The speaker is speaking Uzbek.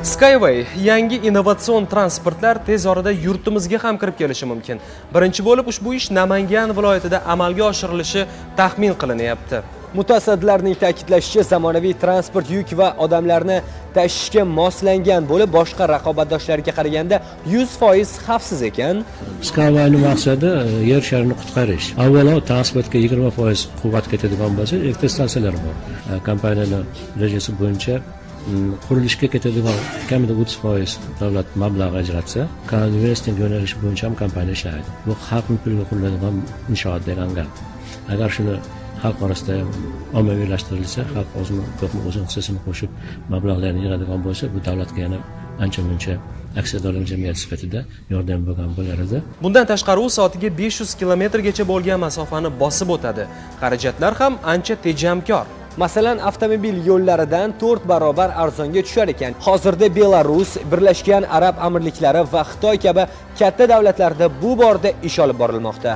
Skyway yangi innovatsion transportlar tez orada yurtimizga ham kirib kelishi mumkin. Birinchi bo'lib ushbu ish Namangan viloyatida amalga oshirilishi taxmin qilinyapti. Mutasaddilarning ta'kidlashicha, zamonaviy transport yuk va odamlarni tashishga moslangan bo'lib, boshqa raqobatdoshlarga qaraganda 100% xavfsiz ekan. Skyway'ning maqsadi yer sharini qutqarish. Avvalo transportga 20% quvvat ketadigan bo'lsa, elektr stansiyalar bor. Kompaniyaning rejasi bo'yicha qurilishga ketadigan kamida 30% davlat mablag' ajratsa, investing yo'nalishi bo'yicha ham kompaniya ishlaydi. Bu xalqning puliga quriladigan inshoot degan gap. Agar shuni xalq orasida ommaviylashtirilsa, xalq o'zini hissasini qo'shib mablag'larni yig'adigan bo'lsa, bu davlatga yana ancha-muncha aksiyadorlar jamiyati sifatida yordam bo'lgan bo'lar edi. Bundan tashqari u soatiga 500 kilometrgacha bo'lgan masofani bosib o'tadi. Xarajatlar ham ancha tejamkor. Masalan, avtomobil yo'llaridan 4 barobar arzonga tushar ekan. Hozirda Belarus, Birlashgan Arab Amirliklari va Xitoy kabi katta davlatlarda bu borada ish olib borilmoqda.